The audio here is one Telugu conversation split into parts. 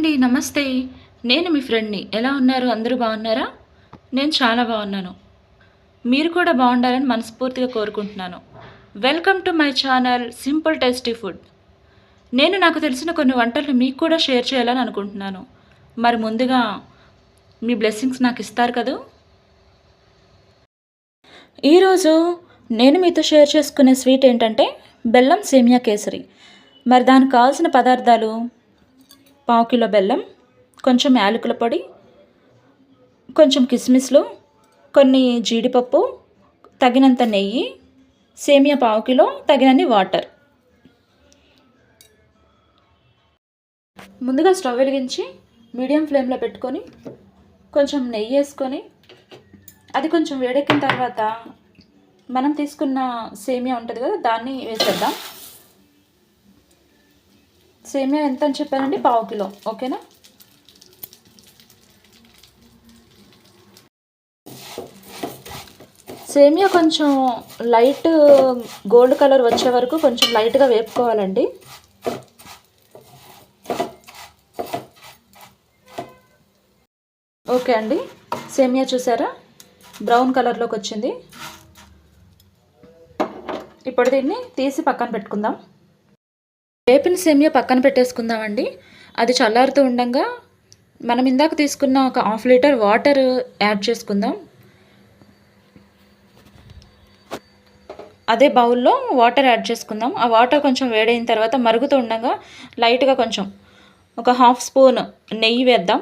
అండి. నమస్తే. నేను మీ ఫ్రెండ్‌ని. ఎలా ఉన్నారు? అందరూ బాగున్నారా? నేను చాలా బాగున్నాను. మీరు కూడా బాగుండాలని మనస్ఫూర్తిగా కోరుకుంటున్నాను. Welcome to my channel simple tasty food. నేను నాకు తెలిసిన కొన్ని వంటలను మీకు కూడా షేర్ చేయాలని అనుకుంటున్నాను. మరి ముందుగా మీ బ్లెస్సింగ్స్ నాకు ఇస్తారు కదూ! ఈరోజు నేను మీతో షేర్ చేసుకునే స్వీట్ ఏంటంటే బెల్లం సేమియా కేసరి. మరి దానికి కావాల్సిన పదార్థాలు: పావు కిలో బెల్లం, కొంచెం యాలకుల పొడి, కొంచెం కిస్మిస్లు, కొన్ని జీడిపప్పు, తగినంత నెయ్యి, సేమియా పావు కిలో, తగినన్ని వాటర్. ముందుగా స్టవ్ వెలిగించి మీడియం ఫ్లేమ్లో పెట్టుకొని కొంచెం నెయ్యి వేసుకొని అది కొంచెం వేడెక్కిన తర్వాత మనం తీసుకున్న సేమియా ఉంటుంది కదా, దాన్ని వేసేద్దాం. సేమియా ఎంత అని చెప్పానండి? పావు కిలో. ఓకేనా? సేమియా కొంచెం లైట్ గోల్డ్ కలర్ వచ్చే వరకు కొంచెం లైట్గా వేపుకోవాలండి. ఓకే అండి, సేమియా చూసారా బ్రౌన్ కలర్లోకి వచ్చింది. ఇప్పుడు దీన్ని తీసి పక్కన పెట్టుకుందాం. వేపిన సేమియా పక్కన పెట్టేసుకుందామండి. అది చల్లారుతూ ఉండగా మనం ఇందాక తీసుకున్న ఒక హాఫ్ లీటర్ వాటర్ యాడ్ చేసుకుందాం. అదే బౌల్లో వాటర్ యాడ్ చేసుకుందాం. ఆ వాటర్ కొంచెం వేడైన తర్వాత మరుగుతూ ఉండగా లైట్గా కొంచెం ఒక హాఫ్ స్పూన్ నెయ్యి వేద్దాం.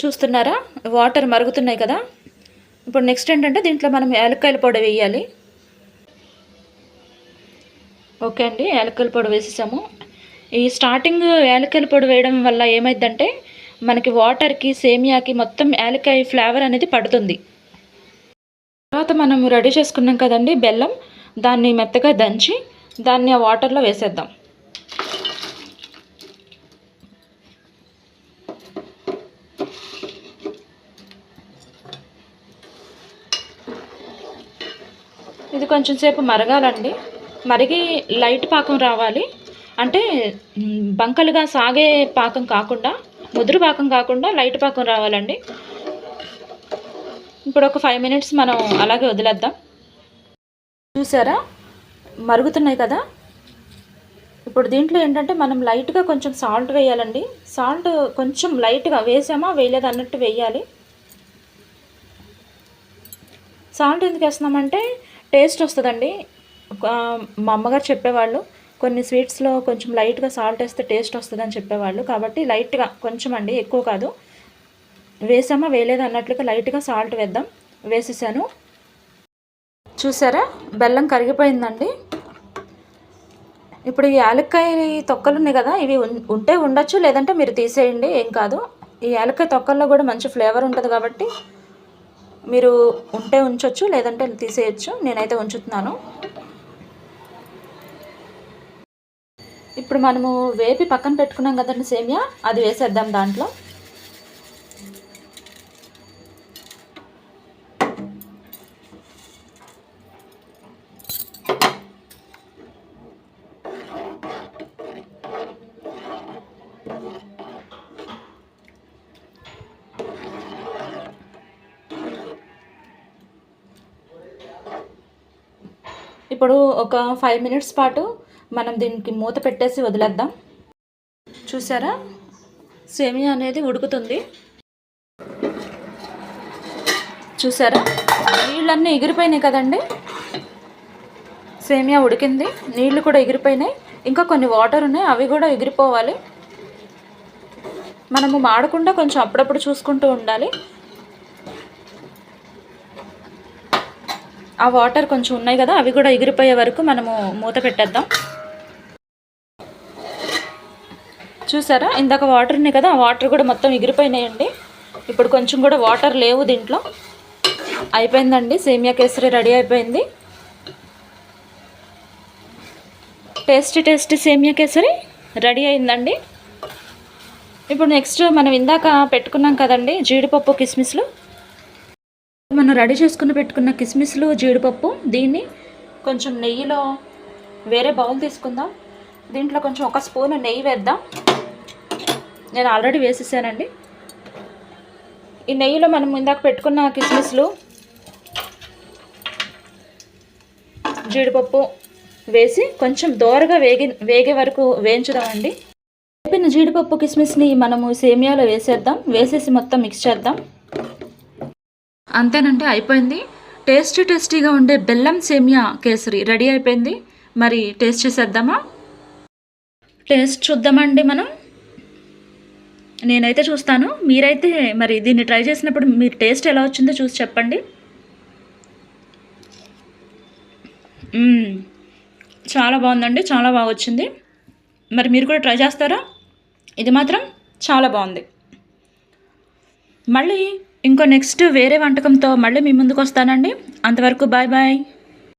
చూస్తున్నారా, వాటర్ మరుగుతున్నాయి కదా. ఇప్పుడు నెక్స్ట్ ఏంటంటే దీంట్లో మనం యాలక్కాయల పొడి వేయాలి. ఓకే అండి, యాలక్కాయల పొడి వేసేసాము. ఈ స్టార్టింగ్ యాలక్కాయల పొడి వేయడం వల్ల ఏమైందంటే మనకి వాటర్కి సేమియాకి మొత్తం యాలక్కాయ ఫ్లేవర్ అనేది పడుతుంది. తర్వాత మనం రెడీ చేసుకున్నాం కదండి బెల్లం, దాన్ని మెత్తగా దంచి దాన్ని ఆ వాటర్లో వేసేద్దాం. ఇది కొంచెం సేపు మరగాలండి. మరిగి లైట్ పాకం రావాలి. అంటే బంకలుగా సాగే పాకం కాకుండా, ముదురు పాకం కాకుండా లైట్ పాకం రావాలండి. ఇప్పుడు ఒక 5 మినిట్స్ మనం అలాగే వదిలేద్దాం. చూసారా, మరుగుతున్నాయి కదా. ఇప్పుడు దీంట్లో ఏంటంటే మనం లైట్గా కొంచెం సాల్ట్ వేయాలండి. సాల్ట్ కొంచెం లైట్గా వేసామా వేయలేదు అన్నట్టు వేయాలి. సాల్ట్ ఎందుకు వేస్తున్నామంటే టేస్ట్ వస్తుందండి. మా అమ్మగారు చెప్పేవాళ్ళు, కొన్ని స్వీట్స్లో కొంచెం లైట్గా సాల్ట్ వేస్తే టేస్ట్ వస్తుందని చెప్పేవాళ్ళు. కాబట్టి లైట్గా కొంచెం అండి, ఎక్కువ కాదు. వేసామా వేయలేదు అన్నట్లుగా లైట్గా సాల్ట్ వేద్దాం. వేసేసాను. చూసారా, బెల్లం కరిగిపోయిందండి. ఇప్పుడు ఈ యాలక్కాయ తొక్కలు ఉన్నాయి కదా, ఇవి ఉంటే ఉండొచ్చు, లేదంటే మీరు తీసేయండి, ఏం కాదు. ఈ యాలక్కాయ తొక్కల్లో కూడా మంచి ఫ్లేవర్ ఉంటుంది కాబట్టి మీరు ఉంటే ఉంచవచ్చు, లేదంటే తీసేయచ్చు. నేనైతే ఉంచుతున్నాను. ఇప్పుడు మనము వేపి పక్కన పెట్టుకున్నాం కదండి సేమియా, అది వేసేద్దాం దాంట్లో. ఇప్పుడు ఒక 5 మినిట్స్ పాటు మనం దీనికి మూత పెట్టేసి వదిలేద్దాం. చూసారా, సేమియా అనేది ఉడుకుతుంది. చూసారా, నీళ్ళన్నీ ఎగిరిపోయినాయి కదండి. సేమియా ఉడికింది, నీళ్ళు కూడా ఎగిరిపోయినాయి. ఇంకా కొన్ని వాటర్ ఉన్నాయి, అవి కూడా ఎగిరిపోవాలి. మనము మాడకుండా కొంచెం అప్పుడప్పుడు చూసుకుంటూ ఉండాలి. ఆ వాటర్ కొంచెం ఉన్నాయి కదా, అవి కూడా ఎగిరిపోయే వరకు మనము మూత పెట్టేద్దాం. చూసారా, ఇందాక వాటర్ ఉన్నాయి కదా, ఆ వాటర్ కూడా మొత్తం ఎగిరిపోయినాయండి. ఇప్పుడు కొంచెం కూడా వాటర్ లేవు దీంట్లో. అయిపోయిందండి, సేమియా కేసరి రెడీ అయిపోయింది. టేస్టీ సేమియా కేసరి రెడీ అయిందండి. ఇప్పుడు నెక్స్ట్ మనం ఇందాక పెట్టుకున్నాం కదండి జీడిపప్పు, కిస్మిస్లు. మనం రెడీ చేసుకుని పెట్టుకున్న కిస్మిస్లు, జీడిపప్పు, దీన్ని కొంచెం నెయ్యిలో వేరే బౌల్ తీసుకుందాం. దీంట్లో కొంచెం ఒక స్పూన్ నెయ్యి వేద్దాం. నేను ఆల్రెడీ వేసేసానండి. ఈ నెయ్యిలో మనం ఇందాక పెట్టుకున్న కిస్మిస్లు, జీడిపప్పు వేసి కొంచెం దోరగా వేగే వరకు వేయించుదామండి. వేపిన జీడిపప్పు కిస్మిస్ని మనము సేమియాలో వేసేద్దాం. వేసేసి మొత్తం మిక్స్ చేద్దాం. అంతేనంటే అయిపోయింది. టేస్టీగా ఉండే బెల్లం సేమియా కేసరి రెడీ అయిపోయింది. మరి టేస్ట్ చేసేద్దామా? టేస్ట్ చూద్దామండి మనం. నేనైతే చూస్తాను, మీరైతే మరి దీన్ని ట్రై చేసినప్పుడు మీరు టేస్ట్ ఎలా వచ్చిందో చూసి చెప్పండి. చాలా బాగుందండి, చాలా బాగా వచ్చింది. మరి మీరు కూడా ట్రై చేస్తారా? ఇది మాత్రం చాలా బాగుంది. మళ్ళీ ఇంకో నెక్స్ట్ వేరే వంటకంతో మళ్ళీ మీ ముందుకు వస్తానండి. అంతవరకు బాయ్ బాయ్.